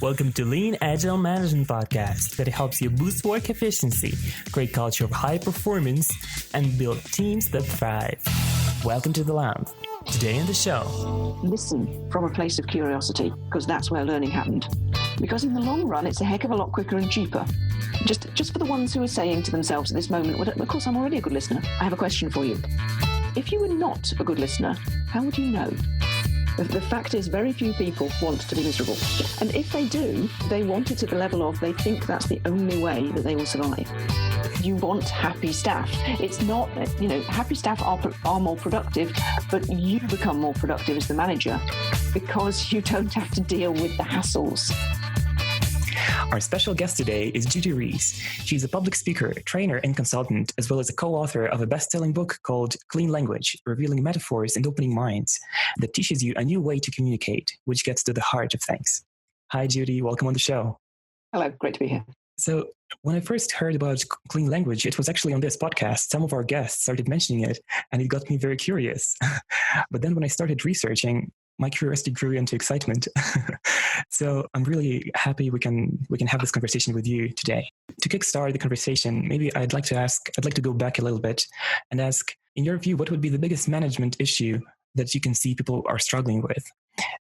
Welcome to Lean Agile Management Podcast that helps you boost work efficiency, create culture of high performance, and build teams that thrive. Welcome to the lounge. Today on the show, listen from a place of curiosity, because that's where learning happened. Because in the long run, it's a heck of a lot quicker and cheaper. Just for the ones who are saying to themselves at this moment, well, of course, I'm already a good listener. I have a question for you. If you were not a good listener, how would you know? The fact is, very few people want to be miserable. And if they do, they want it at the level of they think that's the only way that they will survive. You want happy staff. It's not, happy staff are more productive, but you become more productive as the manager because you don't have to deal with the hassles. Our special guest today is Judy Rees. She's a public speaker, trainer, and consultant, as well as a co-author of a best-selling book called Clean Language, Revealing Metaphors and Opening Minds, that teaches you a new way to communicate, which gets to the heart of things. Hi, Judy. Welcome on the show. Hello. Great to be here. So when I first heard about clean language, it was actually on this podcast. Some of our guests started mentioning it, and it got me very curious. But then when I started researching, my curiosity grew into excitement. So I'm really happy we can have this conversation with you today. To kickstart the conversation, maybe I'd like to go back a little bit and ask, in your view, what would be the biggest management issue that you can see people are struggling with?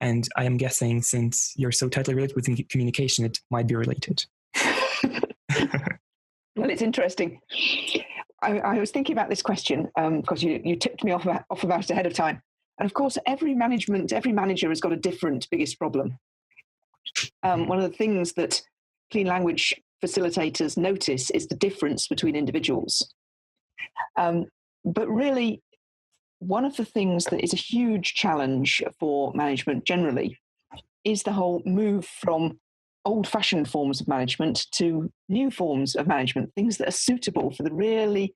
And I am guessing, since you're so tightly related with communication, it might be related. Well, it's interesting. I was thinking about this question because you tipped me off about it ahead of time. And of course, every manager has got a different biggest problem. One of the things that clean language facilitators notice is the difference between individuals. But really, one of the things that is a huge challenge for management generally is the whole move from old-fashioned forms of management to new forms of management, things that are suitable for the really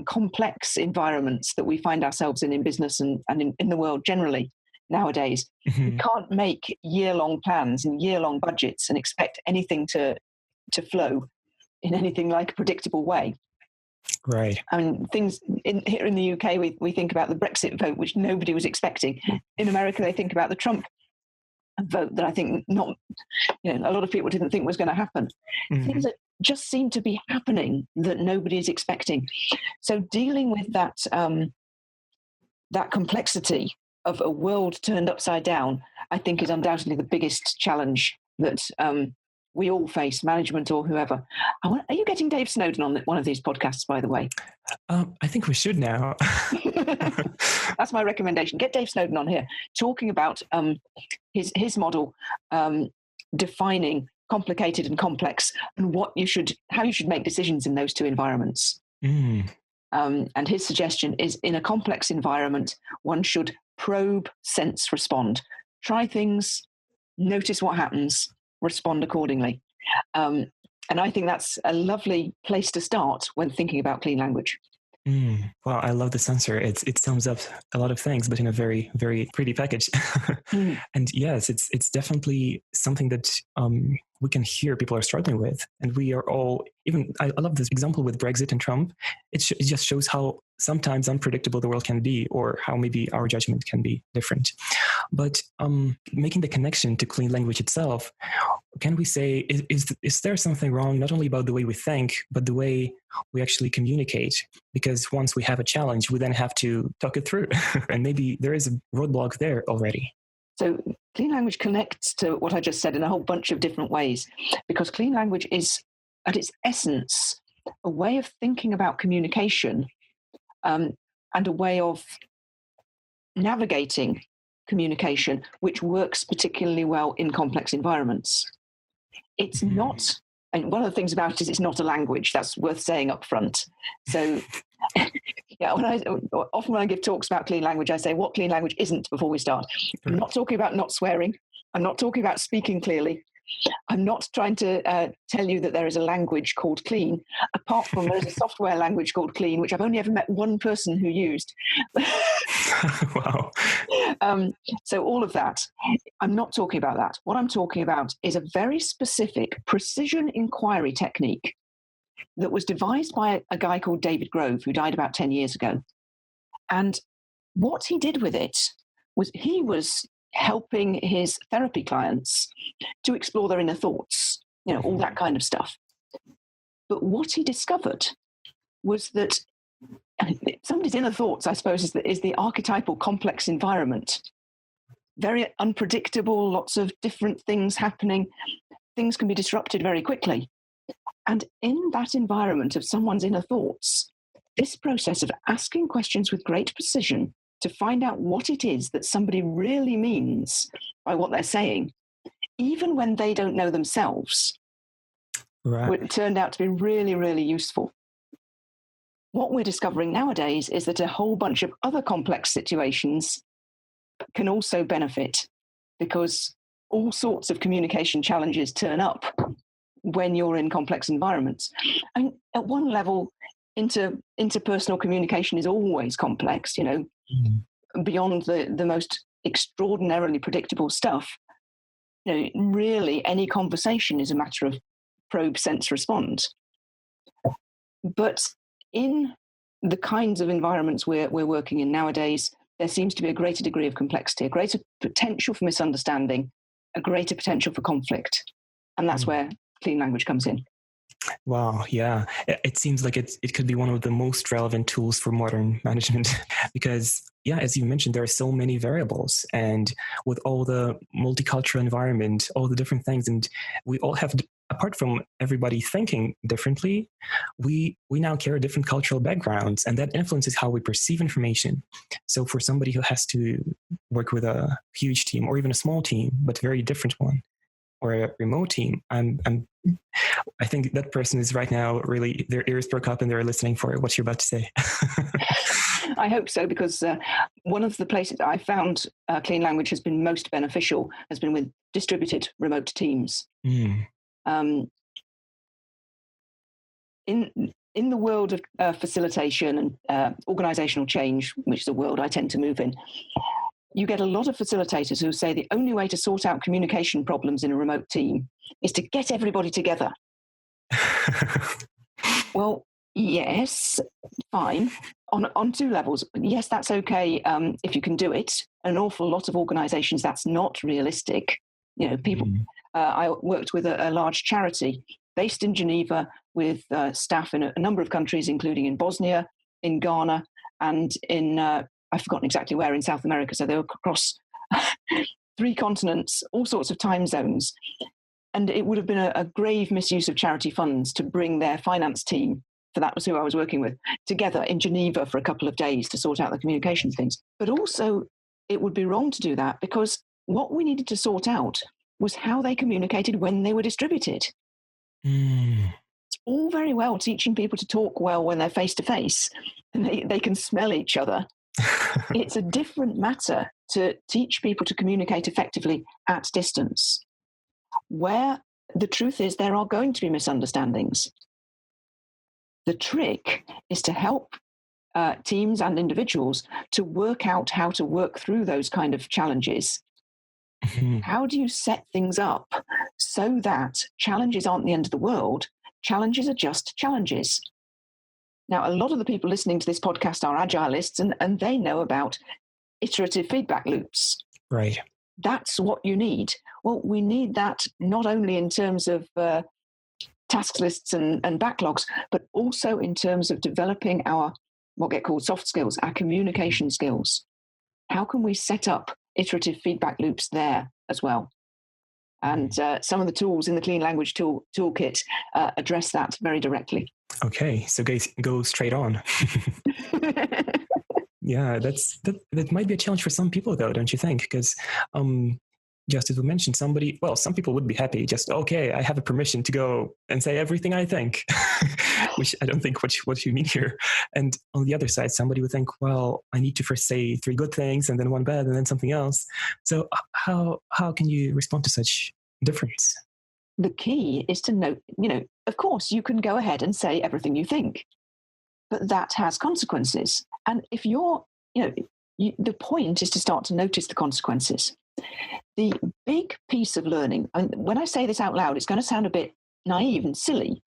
complex environments that we find ourselves in business and in the world generally nowadays. Mm-hmm. You can't make year-long plans and year-long budgets and expect anything to flow in anything like a predictable way. Right. I mean, here in the UK, we think about the Brexit vote, which nobody was expecting. In America, they think about the Trump vote that I think a lot of people didn't think was going to happen. Mm-hmm. Things that just seem to be happening that nobody is expecting. So dealing with that complexity of a world turned upside down, I think, is undoubtedly the biggest challenge that we all face, management or whoever. Are you getting Dave Snowden on one of these podcasts, by the way? I think we should now. That's my recommendation. Get Dave Snowden on here, talking about his model, defining complicated and complex, and how you should make decisions in those two environments. Mm. And his suggestion is, in a complex environment, one should probe, sense, respond. Try things, notice what happens, respond accordingly. And I think that's a lovely place to start when thinking about clean language. Wow, I love this answer. It sums up a lot of things, but in a very, very pretty package. And yes, it's definitely something that we can hear people are struggling with. And we are all, I love this example with Brexit and Trump. It just shows how sometimes unpredictable the world can be, or how maybe our judgment can be different. But making the connection to clean language itself, can we say, is there something wrong, not only about the way we think, but the way we actually communicate? Because once we have a challenge, we then have to talk it through. And maybe there is a roadblock there already. So clean language connects to what I just said in a whole bunch of different ways, because clean language is, at its essence, a way of thinking about communication and a way of navigating communication, which works particularly well in complex environments. It's not, and one of the things about it is it's not a language. That's worth saying up front. So often when I give talks about clean language, I say what clean language isn't before we start. I'm not talking about not swearing. I'm not talking about speaking clearly. I'm not trying to tell you that there is a language called clean, apart from there's a software language called clean, which I've only ever met one person who used. Wow. So all of that, I'm not talking about that. What I'm talking about is a very specific precision inquiry technique that was devised by a guy called David Grove, who died about 10 years ago. And what he did with it was he was helping his therapy clients to explore their inner thoughts, all that kind of stuff. But what he discovered was that somebody's inner thoughts, I suppose, is the archetypal complex environment. Very unpredictable, lots of different things happening. Things can be disrupted very quickly. And in that environment of someone's inner thoughts, this process of asking questions with great precision to find out what it is that somebody really means by what they're saying, even when they don't know themselves, it turned out to be really, really useful. What we're discovering nowadays is that a whole bunch of other complex situations can also benefit, because all sorts of communication challenges turn up when you're in complex environments. And at one level, interpersonal communication is always complex, beyond the most extraordinarily predictable stuff. Really, any conversation is a matter of probe, sense, respond. But in the kinds of environments we're working in nowadays, there seems to be a greater degree of complexity, a greater potential for misunderstanding, a greater potential for conflict. And that's where clean language comes in. Wow, yeah. It seems like it could be one of the most relevant tools for modern management because, as you mentioned, there are so many variables, and with all the multicultural environment, all the different things, and we all have, apart from everybody thinking differently, we now carry different cultural backgrounds, and that influences how we perceive information. So for somebody who has to work with a huge team or even a small team, but very different one, or a remote team, I think that person is right now really, their ears perk up and they're listening for what you're about to say. I hope so, because one of the places I found clean language has been most beneficial has been with distributed remote teams. In the world of facilitation and organizational change, which is a world I tend to move in, you get a lot of facilitators who say the only way to sort out communication problems in a remote team is to get everybody together. Well, yes, fine. On two levels. Yes, that's okay if you can do it. An awful lot of organizations, that's not realistic. People. I worked with a large charity based in Geneva with staff in a number of countries, including in Bosnia, in Ghana, and in I've forgotten exactly where in South America. So they were across 3 continents, all sorts of time zones. And it would have been a grave misuse of charity funds to bring their finance team, for that was who I was working with, together in Geneva for a couple of days to sort out the communication things. But also, it would be wrong to do that, because what we needed to sort out was how they communicated when they were distributed. It's all very well teaching people to talk well when they're face-to-face and they can smell each other. It's a different matter to teach people to communicate effectively at distance, where the truth is there are going to be misunderstandings. The trick is to help teams and individuals to work out how to work through those kind of challenges. How do you set things up so that challenges aren't the end of the world? Challenges are just challenges. Now, a lot of the people listening to this podcast are agilists, and they know about iterative feedback loops. Right. That's what you need. Well, we need that not only in terms of task lists and backlogs, but also in terms of developing our, what get called soft skills, our communication skills. How can we set up iterative feedback loops there as well? And some of the tools in the Clean Language Toolkit address that very directly. Okay, so go straight on. Yeah, that might be a challenge for some people, though, don't you think? Because just as we mentioned, some people would be happy. Just, okay, I have a permission to go and say everything I think, which I don't think what you mean here. And on the other side, somebody would think, well, I need to first say 3 good things and then 1 bad and then something else. So how can you respond to such difference? The key is to note, of course, you can go ahead and say everything you think, but that has consequences. And if the point is to start to notice the consequences. The big piece of learning, when I say this out loud, it's going to sound a bit naive and silly,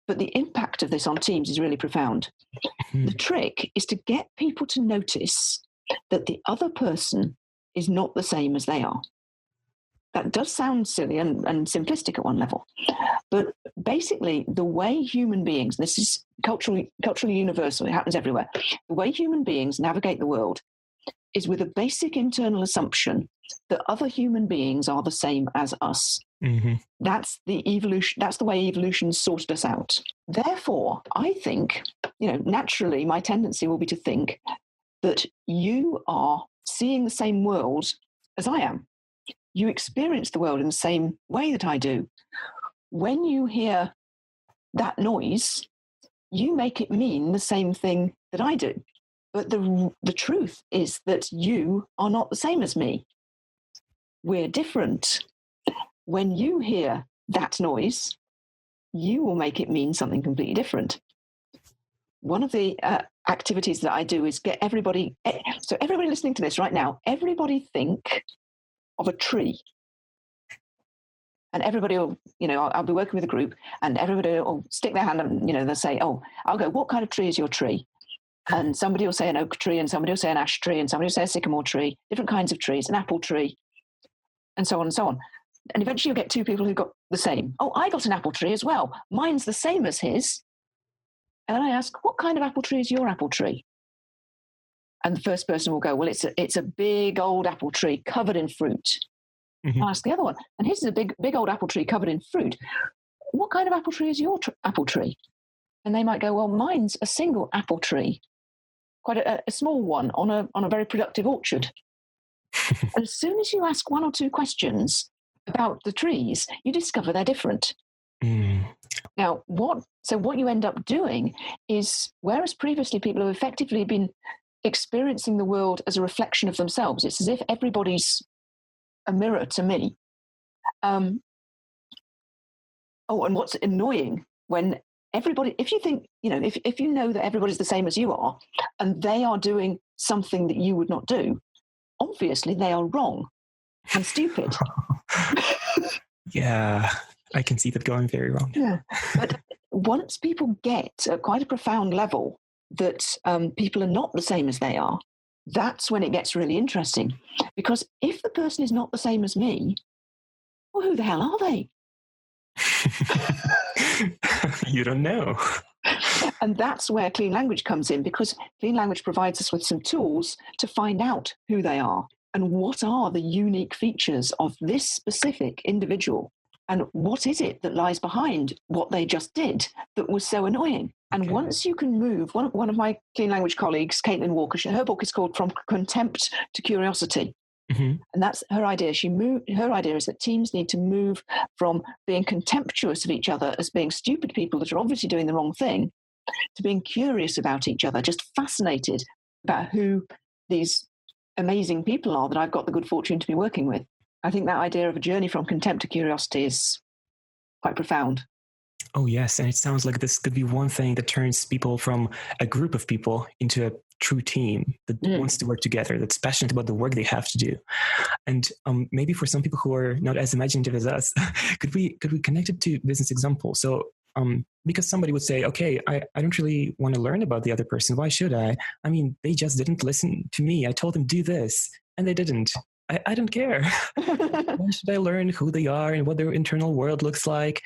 but the impact of this on teams is really profound. The trick is to get people to notice that the other person is not the same as they are. That does sound silly and simplistic at one level. But basically, the way human beings, this is culturally universal, it happens everywhere, the way human beings navigate the world is with a basic internal assumption that other human beings are the same as us. Mm-hmm. That's the evolution. That's the way evolution sorted us out. Therefore, I think, naturally, my tendency will be to think that you are seeing the same world as I am. You experience the world in the same way that I do. When you hear that noise, you make it mean the same thing that I do. But the truth is that you are not the same as me. We're different. When you hear that noise, you will make it mean something completely different. One of the activities that I do is get everybody, so everybody listening to this right now, everybody think of a tree. And everybody will, I'll be working with a group and everybody will stick their hand and, they'll say, oh, I'll go, what kind of tree is your tree? And somebody will say an oak tree and somebody will say an ash tree and somebody will say a sycamore tree, different kinds of trees, an apple tree, and so on and so on. And eventually you'll get two people who got the same. Oh, I got an apple tree as well. Mine's the same as his. And then I ask, what kind of apple tree is your apple tree? And the first person will go, well, it's a big old apple tree covered in fruit. Mm-hmm. I'll ask the other one, and his is a big old apple tree covered in fruit. What kind of apple tree is your apple tree? And they might go, well, mine's a single apple tree, quite a small one on a very productive orchard. And as soon as you ask one or two questions about the trees, you discover they're different. Mm. Now, what you end up doing is, whereas previously people have effectively been experiencing the world as a reflection of themselves, it's as if everybody's a mirror to me. And what's annoying when everybody, if you think, if you know that everybody's the same as you are and they are doing something that you would not do, obviously they are wrong and stupid. Yeah, I can see that going very wrong. Yeah. But once people get at quite a profound level that people are not the same as they are, that's when it gets really interesting. Because if the person is not the same as me, well, who the hell are they? You don't know. And that's where clean language comes in, because clean language provides us with some tools to find out who they are and what are the unique features of this specific individual. And what is it that lies behind what they just did that was so annoying? And once you can move, one of my clean language colleagues, Caitlin Walker, her book is called From Contempt to Curiosity. Mm-hmm. And that's her idea. Her idea is that teams need to move from being contemptuous of each other as being stupid people that are obviously doing the wrong thing to being curious about each other, just fascinated about who these amazing people are that I've got the good fortune to be working with. I think that idea of a journey from contempt to curiosity is quite profound. Oh, yes. And it sounds like this could be one thing that turns people from a group of people into a true team that wants to work together, that's passionate about the work they have to do. And maybe for some people who are not as imaginative as us, could we connect it to business examples? So because somebody would say, okay, I don't really want to learn about the other person. Why should I? I mean, they just didn't listen to me. I told them do this and they didn't. I don't care. Why should I learn who they are and what their internal world looks like?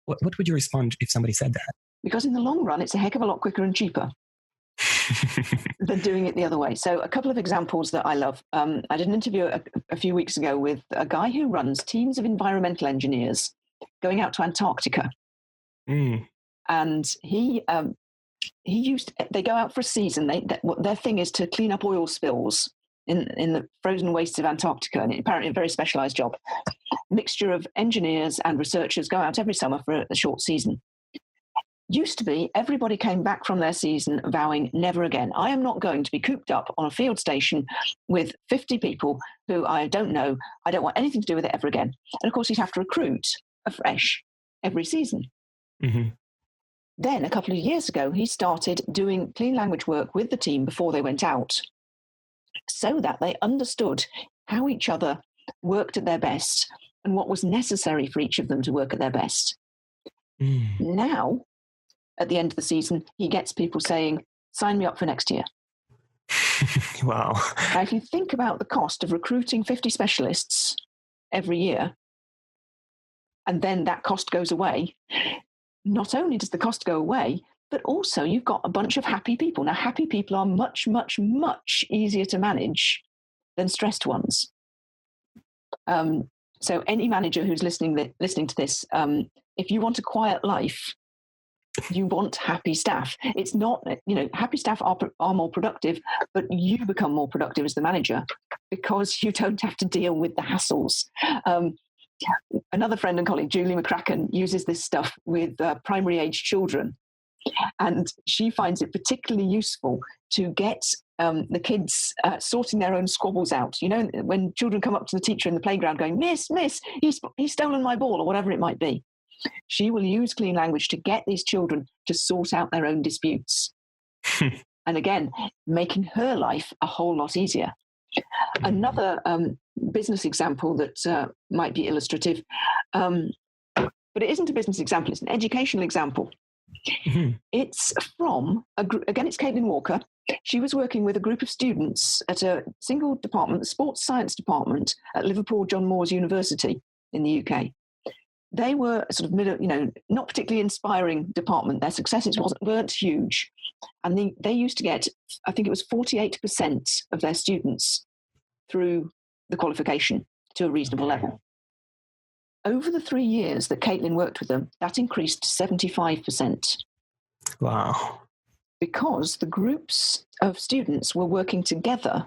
What would you respond if somebody said that? Because in the long run, it's a heck of a lot quicker and cheaper than doing it the other way. So a couple of examples that I love. I did an interview a few weeks ago with a guy who runs teams of environmental engineers going out to Antarctica. Mm. And they go out for a season. Their thing is to clean up oil spills in the frozen wastes of Antarctica, and apparently a very specialized job. Mixture of engineers and researchers go out every summer for a short season. Used to be, everybody came back from their season vowing never again. I am not going to be cooped up on a field station with 50 people who I don't know. I don't want anything to do with it ever again. And of course, he'd have to recruit afresh every season. Mm-hmm. Then a couple of years ago, he started doing clean language work with the team before they went out, so that they understood how each other worked at their best and what was necessary for each of them to work at their best. Mm. Now, at the end of the season, he gets people saying, sign me up for next year. Wow. Now, if you think about the cost of recruiting 50 specialists every year, and then that cost goes away, not only does the cost go away, but also you've got a bunch of happy people. Now, happy people are much, much, much easier to manage than stressed ones. So any manager who's listening to this, if you want a quiet life, you want happy staff. It's not, happy staff are more productive, but you become more productive as the manager because you don't have to deal with the hassles. Another friend and colleague, Julie McCracken, uses this stuff with primary age children. And she finds it particularly useful to get the kids sorting their own squabbles out. When children come up to the teacher in the playground going, Miss, he's stolen my ball, or whatever it might be. She will use clean language to get these children to sort out their own disputes. And again, making her life a whole lot easier. Another business example that might be illustrative, but it isn't a business example, it's an educational example. Mm-hmm. It's from, again, it's Caitlin Walker. She was working with a group of students at a single department, the sports science department at Liverpool John Moores University in the UK. They were sort of not particularly inspiring department. Their successes weren't huge. And they used to get, I think it was 48% of their students through the qualification to a reasonable level. Over the 3 years that Caitlin worked with them, that increased to 75%. Wow. Because the groups of students were working together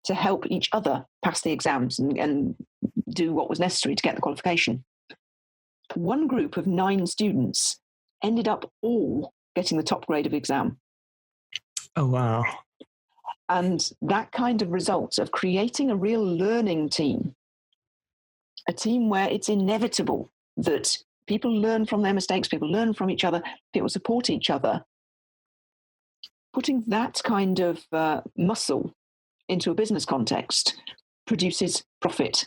to help each other pass the exams and do what was necessary to get the qualification. One group of 9 students ended up all getting the top grade of exam. Oh, wow. And that kind of result of creating a real learning team, a team where it's inevitable that people learn from their mistakes, people learn from each other, people support each other. Putting that kind of muscle into a business context produces profit.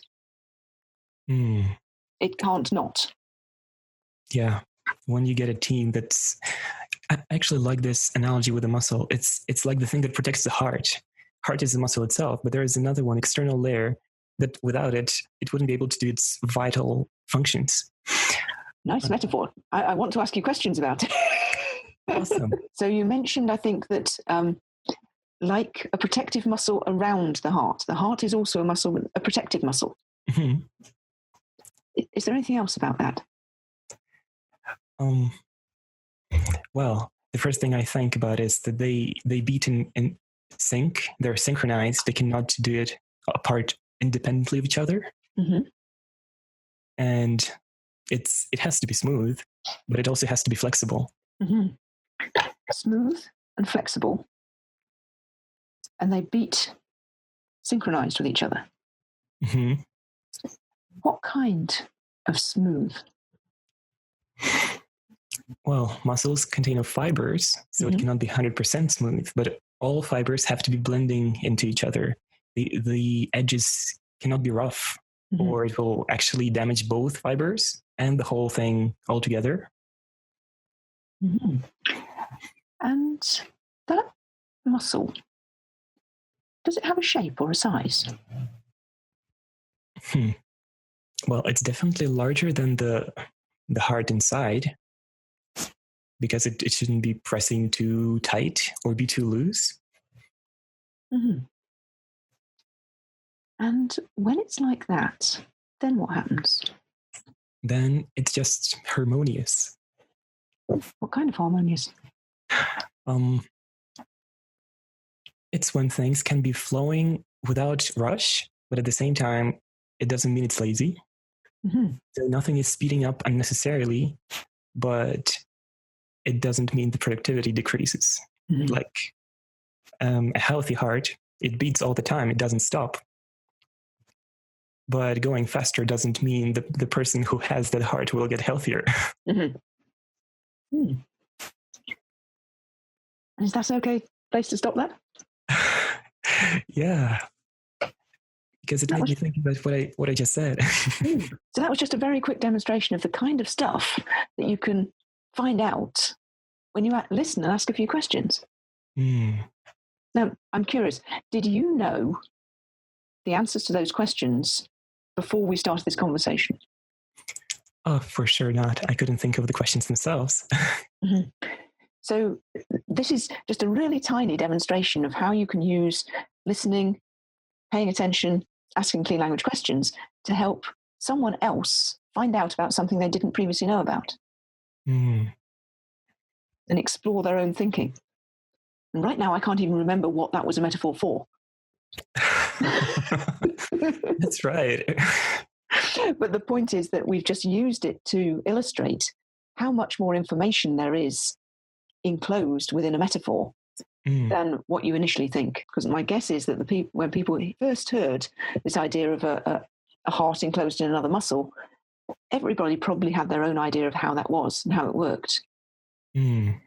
It can't not. Yeah. When you get a team that's, I actually like this analogy with the muscle. It's like the thing that protects the heart. Heart is the muscle itself, but there is another one, external layer, that without it, it wouldn't be able to do its vital functions. Nice metaphor. I want to ask you questions about it. Awesome. So you mentioned, I think, that like a protective muscle around the heart is also a protective muscle. Mm-hmm. Is there anything else about that? Well, the first thing I think about is that they beat in sync. They're synchronized. They cannot do it apart independently of each other. Mm-hmm. And it has to be smooth, but it also has to be flexible. Mm-hmm. Smooth and flexible. And they beat synchronized with each other. Mm-hmm. What kind of smooth? Well, muscles contain fibers, so it cannot be 100% smooth, but all fibers have to be blending into each other. The edges cannot be rough, or it will actually damage both fibers and the whole thing altogether. Mm-hmm. And that muscle, does it have a shape or a size? Well, it's definitely larger than the heart inside, because it shouldn't be pressing too tight or be too loose. Mm-hmm. And when it's like that, then what happens? Then it's just harmonious. What kind of harmonious? It's when things can be flowing without rush, but at the same time, it doesn't mean it's lazy. Mm-hmm. So nothing is speeding up unnecessarily, but it doesn't mean the productivity decreases. Mm-hmm. Like a healthy heart, it beats all the time. It doesn't stop. But going faster doesn't mean the person who has that heart will get healthier. Mm-hmm. Is that an okay place to stop that? Yeah. Because it made me think about what I just said. So that was just a very quick demonstration of the kind of stuff that you can find out when you listen and ask a few questions. Now, I'm curious, did you know the answers to those questions before we started this conversation? Oh, for sure not. I couldn't think of the questions themselves. Mm-hmm. So this is just a really tiny demonstration of how you can use listening, paying attention, asking clean language questions to help someone else find out about something they didn't previously know about and explore their own thinking. And right now, I can't even remember what that was a metaphor for. That's right. But the point is that we've just used it to illustrate how much more information there is enclosed within a metaphor than what you initially think. Because my guess is that when people first heard this idea of a heart enclosed in another muscle, everybody probably had their own idea of how that was and how it worked. And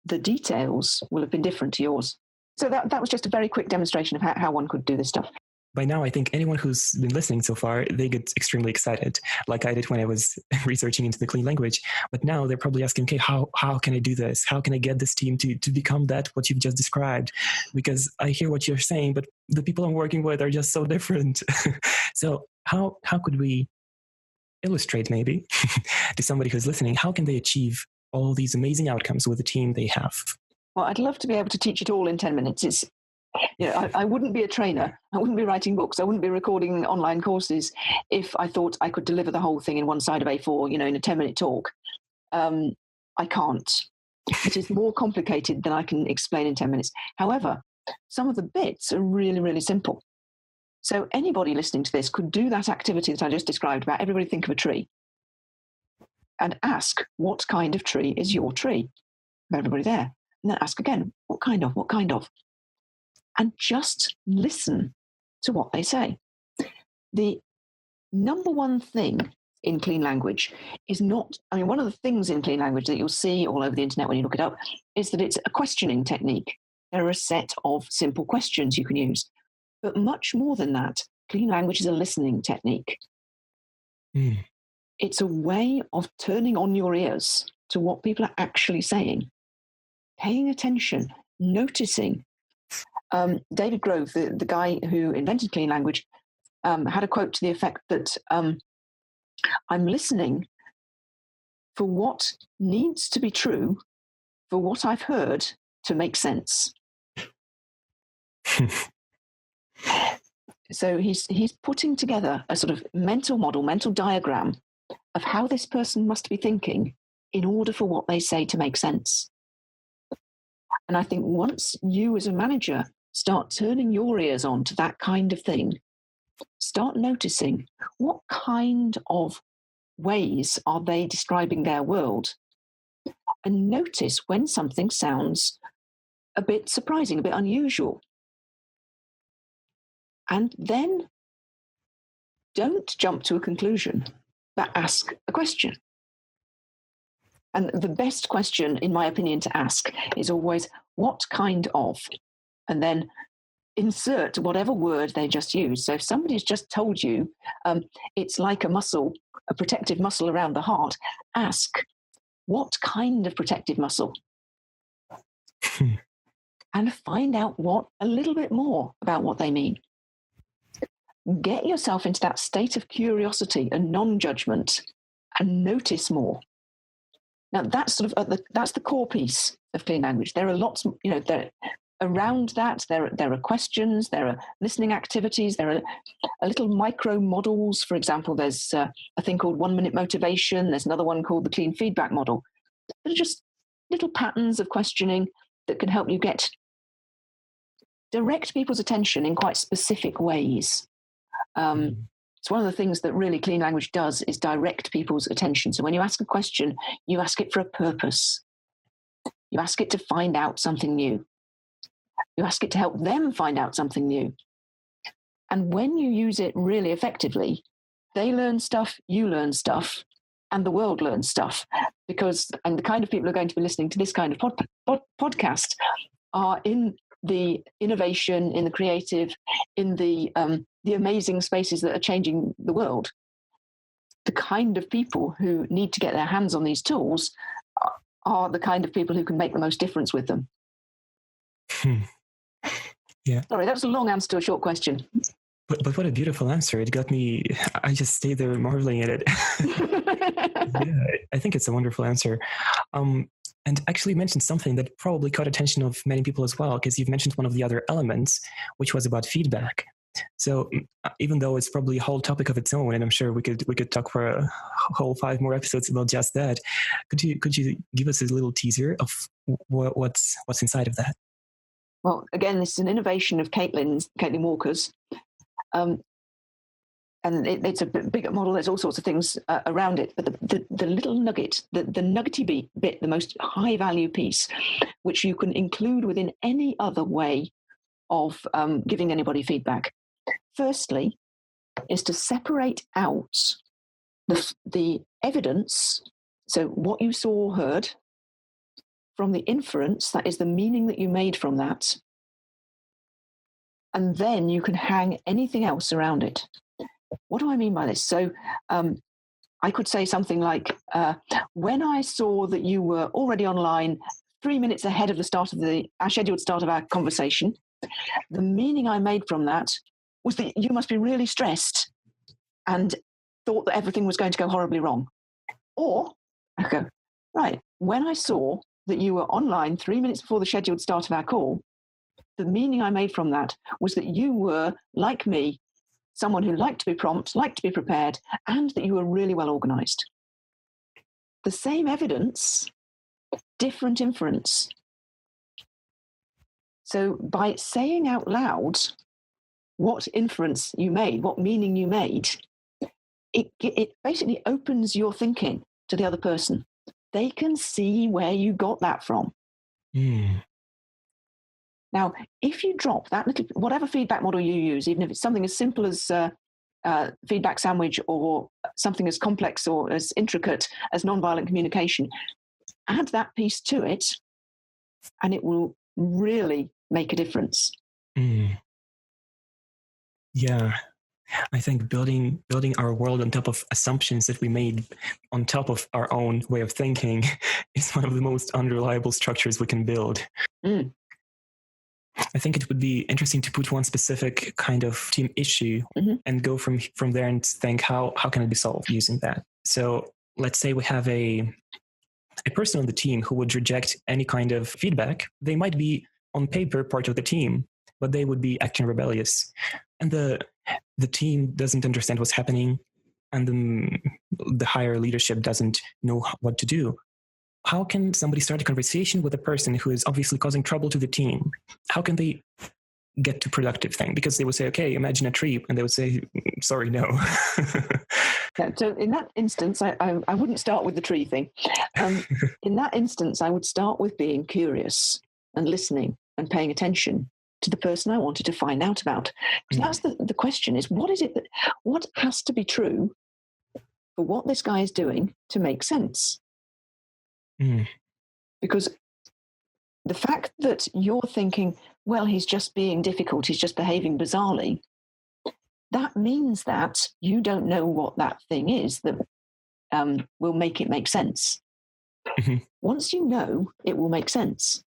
the details will have been different to yours. So that was just a very quick demonstration of how one could do this stuff. By now, I think anyone who's been listening so far, they get extremely excited, like I did when I was researching into the clean language. But now they're probably asking, okay, how can I do this? How can I get this team to become what you've just described? Because I hear what you're saying, but the people I'm working with are just so different. So how could we illustrate maybe to somebody who's listening, how can they achieve all these amazing outcomes with the team they have? Well, I'd love to be able to teach it all in 10 minutes. I wouldn't be a trainer. I wouldn't be writing books. I wouldn't be recording online courses if I thought I could deliver the whole thing in one side of A4, in a 10-minute talk. I can't. It is more complicated than I can explain in 10 minutes. However, some of the bits are really, really simple. So anybody listening to this could do that activity that I just described about everybody think of a tree and ask, what kind of tree is your tree? Everybody there. And then ask again, what kind of? And just listen to what they say. The number one thing in clean language is one of the things in clean language that you'll see all over the internet when you look it up is that it's a questioning technique. There are a set of simple questions you can use. But much more than that, clean language is a listening technique. It's a way of turning on your ears to what people are actually saying, paying attention, noticing. David Grove, the guy who invented clean language, had a quote to the effect that I'm listening for what needs to be true, for what I've heard to make sense. So he's putting together a sort of mental model, mental diagram of how this person must be thinking in order for what they say to make sense. And I think once you as a manager start turning your ears on to that kind of thing, start noticing what kind of ways are they describing their world, and notice when something sounds a bit surprising, a bit unusual. And then don't jump to a conclusion, but ask a question. And the best question, in my opinion, to ask is always, what kind of? And then insert whatever word they just used. So if somebody's just told you it's like a muscle, a protective muscle around the heart, ask, what kind of protective muscle? And find out a little bit more about what they mean. Get yourself into that state of curiosity and non-judgment and notice more. Now, that's that's the core piece of clean language. There are lots, around that. There are questions, there are listening activities, there are little micro models. For example, there's a thing called 1 minute motivation. There's another one called the clean feedback model. They're just little patterns of questioning that can help you direct people's attention in quite specific ways. It's one of the things that really clean language does is direct people's attention. So when you ask a question, you ask it for a purpose. You ask it to find out something new. You ask it to help them find out something new. And when you use it really effectively, they learn stuff, you learn stuff, and the world learns stuff. And the kind of people who are going to be listening to this kind of podcast are in the innovation, in the creative, in the amazing spaces that are changing the world. The kind of people who need to get their hands on these tools are the kind of people who can make the most difference with them. Hmm. Yeah. Sorry, that's a long answer to a short question. But what a beautiful answer. It got me, I just stayed there marveling at it. Yeah, I think it's a wonderful answer. And actually mentioned something that probably caught attention of many people as well, because you've mentioned one of the other elements, which was about feedback. So even though it's probably a whole topic of its own, and I'm sure we could talk for a whole 5 more episodes about just that, could you give us a little teaser of what's inside of that? Well, again, this is an innovation of Caitlin Walker's. And it's a bigger model. There's all sorts of things around it. But the little nugget, the nuggety bit, the most high value piece, which you can include within any other way of giving anybody feedback, firstly, is to separate out the evidence, so what you saw or heard, from the inference, that is the meaning that you made from that. And then you can hang anything else around it. What do I mean by this? So I could say something like, when I saw that you were already online 3 minutes ahead of the start of our scheduled start of our conversation, the meaning I made from that was that you must be really stressed and thought that everything was going to go horribly wrong. Or I go, right, when I saw that you were online 3 minutes before the scheduled start of our call, the meaning I made from that was that you were, like me, someone who liked to be prompt, liked to be prepared, and that you were really well organized. The same evidence, different inference. So by saying out loud what inference you made, what meaning you made, it basically opens your thinking to the other person. They can see where you got that from. Mm. Now, if you drop that little, whatever feedback model you use, even if it's something as simple as feedback sandwich or something as complex or as intricate as nonviolent communication, add that piece to it and it will really make a difference. Mm. Yeah. I think building our world on top of assumptions that we made on top of our own way of thinking is one of the most unreliable structures we can build. Mm. I think it would be interesting to put one specific kind of team issue and go from there and think how can it be solved using that. So let's say we have a person on the team who would reject any kind of feedback. They might be on paper part of the team, but they would be acting rebellious. And the team doesn't understand what's happening, and the higher leadership doesn't know what to do. How can somebody start a conversation with a person who is obviously causing trouble to the team? How can they get to productive thing? Because they would say, okay, imagine a tree. And they would say, sorry, no. Yeah, so in that instance, I wouldn't start with the tree thing. In that instance, I would start with being curious and listening and paying attention to the person I wanted to find out about. Because that's the question is, what has to be true for what this guy is doing to make sense? Mm. Because the fact that you're thinking, well, he's just being difficult, he's just behaving bizarrely, that means that you don't know what that thing is that will make it make sense. Mm-hmm. Once you know, it will make sense.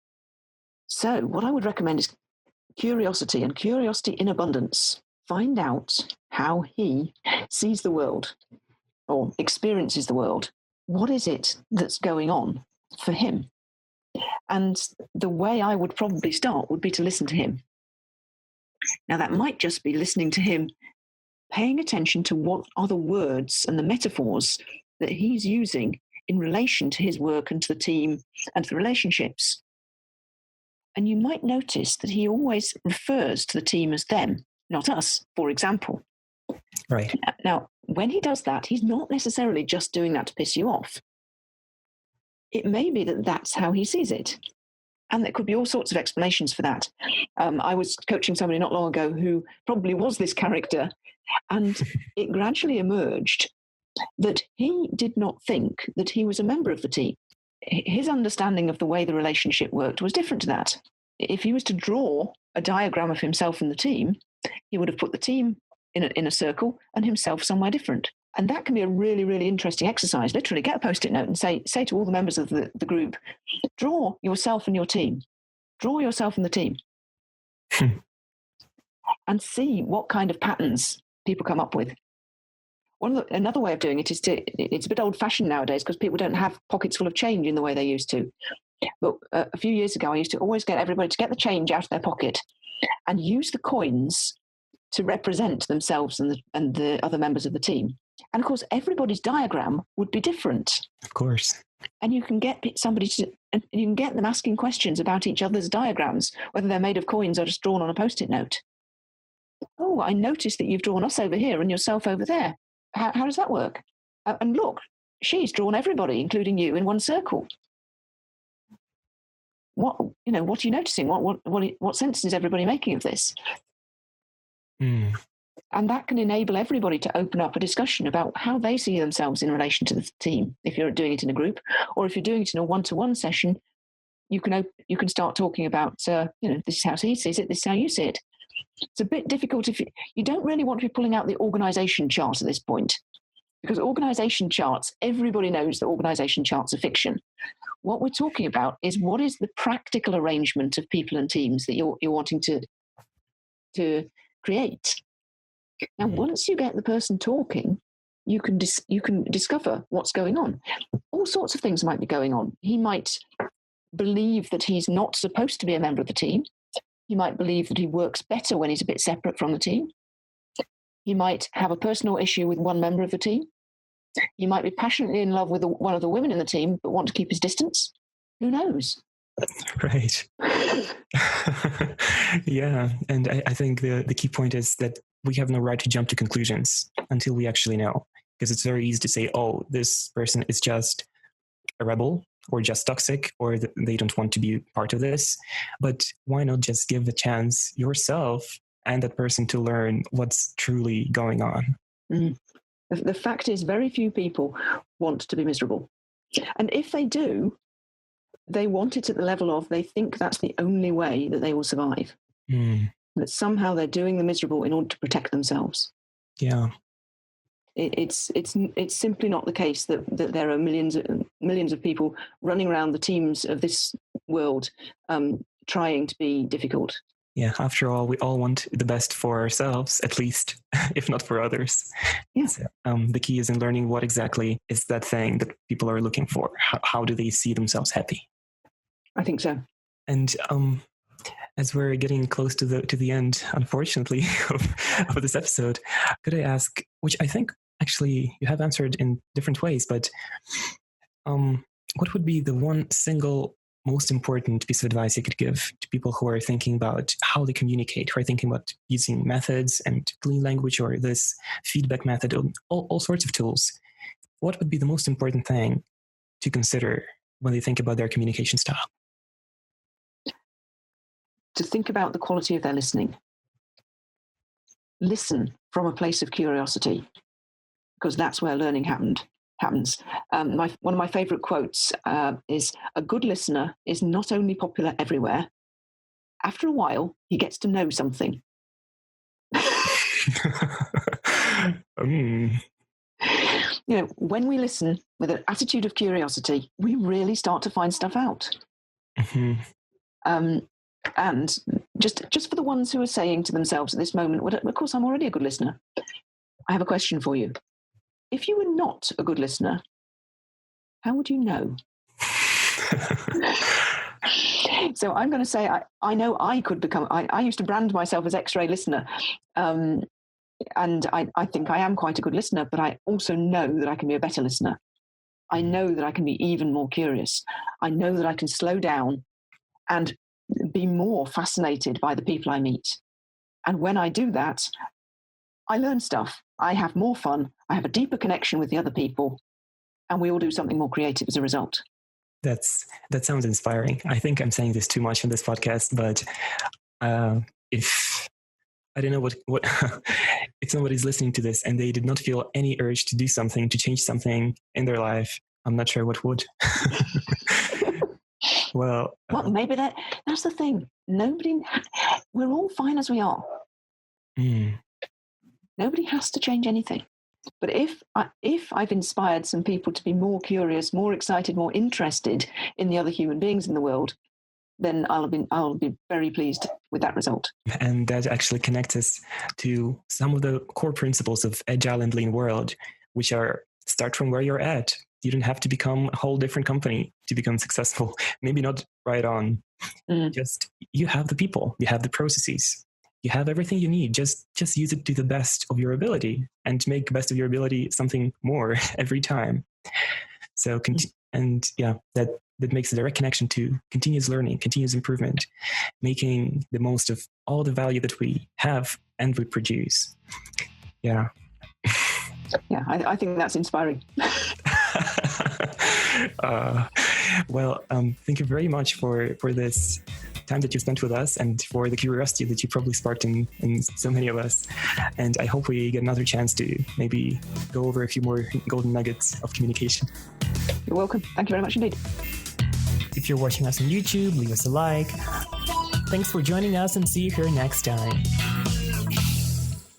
So what I would recommend is curiosity, and curiosity in abundance. Find out how he sees the world or experiences the world. What is it that's going on for him? And the way I would probably start would be to listen to him. Now, that might just be listening to him, paying attention to what are the words and the metaphors that he's using in relation to his work and to the team and to the relationships. And you might notice that he always refers to the team as them, not us, for example. Right. Now, when he does that, he's not necessarily just doing that to piss you off. It may be that that's how he sees it. And there could be all sorts of explanations for that. I was coaching somebody not long ago who probably was this character, and it gradually emerged that he did not think that he was a member of the team. His understanding of the way the relationship worked was different to that. If he was to draw a diagram of himself and the team, he would have put the team in a circle and himself somewhere different. And that can be a really, really interesting exercise. Literally get a Post-it note and say to all the members of the group, draw yourself and your team. Draw yourself and the team and see what kind of patterns people come up with. Another way of doing it is it's a bit old-fashioned nowadays because people don't have pockets full of change in the way they used to. But a few years ago, I used to always get everybody to get the change out of their pocket and use the coins to represent themselves and the other members of the team. And of course, everybody's diagram would be different. Of course. And you can get and you can get them asking questions about each other's diagrams, whether they're made of coins or just drawn on a Post-it note. Oh, I noticed that you've drawn us over here and yourself over there. How does that work? And look, she's drawn everybody, including you, in one circle. What are you noticing? What sense is everybody making of this? And that can enable everybody to open up a discussion about how they see themselves in relation to the team. If you're doing it in a group, or if you're doing it in a one-to-one session, you can start talking about, this is how he sees it, this is how you see it. It's a bit difficult if you don't really want to be pulling out the organization chart at this point, because organization charts, everybody knows that organization charts are fiction. What we're talking about is what is the practical arrangement of people and teams that you're wanting to create. Now, once you get the person talking, you can discover what's going on. All sorts of things might be going on. He might believe that he's not supposed to be a member of the team. He might believe that he works better when he's a bit separate from the team. He might have a personal issue with one member of the team. He might be passionately in love with one of the women in the team, but want to keep his distance. Who knows? Right. Yeah. And I think the key point is that we have no right to jump to conclusions until we actually know. Because it's very easy to say, oh, this person is just a rebel or just toxic, or they don't want to be part of this. But why not just give a chance yourself and that person to learn what's truly going on? The fact is, very few people want to be miserable. And if they do, they want it at the level of they think that's the only way that they will survive. That somehow they're doing the miserable in order to protect themselves. Yeah. It's simply not the case that there are millions of people running around the teams of this world trying to be difficult. Yeah, after all, we all want the best for ourselves, at least, if not for others. Yeah. So, the key is in learning what exactly is that thing that people are looking for. How do they see themselves happy? I think so. And as we're getting close to the end, unfortunately, of this episode, could I ask, which I think actually you have answered in different ways, but what would be the one single most important piece of advice you could give to people who are thinking about how they communicate, who are thinking about using methods and clean language or this feedback method, all sorts of tools? What would be the most important thing to consider when they think about their communication style? To think about the quality of their listening. Listen from a place of curiosity, because that's where learning happens. One of my favorite quotes is, "A good listener is not only popular everywhere, after a while, he gets to know something." When we listen with an attitude of curiosity, we really start to find stuff out. And just for the ones who are saying to themselves at this moment, well, of course, I'm already a good listener. I have a question for you. If you were not a good listener, how would you know? So I'm going to say, I know I could become, I used to brand myself as X-ray listener. And I think I am quite a good listener, but I also know that I can be a better listener. I know that I can be even more curious. I know that I can slow down and be more fascinated by the people I meet. And when I do that, I learn stuff. I have more fun. I have a deeper connection with the other people, and we all do something more creative as a result. That sounds inspiring. I think I'm saying this too much in this podcast, but if I don't know what if somebody's listening to this and they did not feel any urge to do something, to change something in their life, I'm not sure what would. Well, maybe that's the thing. We're all fine as we are. Nobody has to change anything. But if I've inspired some people to be more curious, more excited, more interested in the other human beings in the world, then I'll be very pleased with that result. And that actually connects us to some of the core principles of Agile and Lean world, which are start from where you're at. You don't have to become a whole different company to become successful. Maybe not right on. Just you have the people, you have the processes, you have everything you need. Just use it to the best of your ability and make the best of your ability something more every time. So, that makes a direct connection to continuous learning, continuous improvement, making the most of all the value that we have and we produce. Yeah. Yeah, I think that's inspiring. Thank you very much for this time that you spent with us and for the curiosity that you probably sparked in so many of us. And I hope we get another chance to maybe go over a few more golden nuggets of communication. You're welcome. Thank you very much indeed. If you're watching us on YouTube, leave us a like. Thanks for joining us and see you here next time.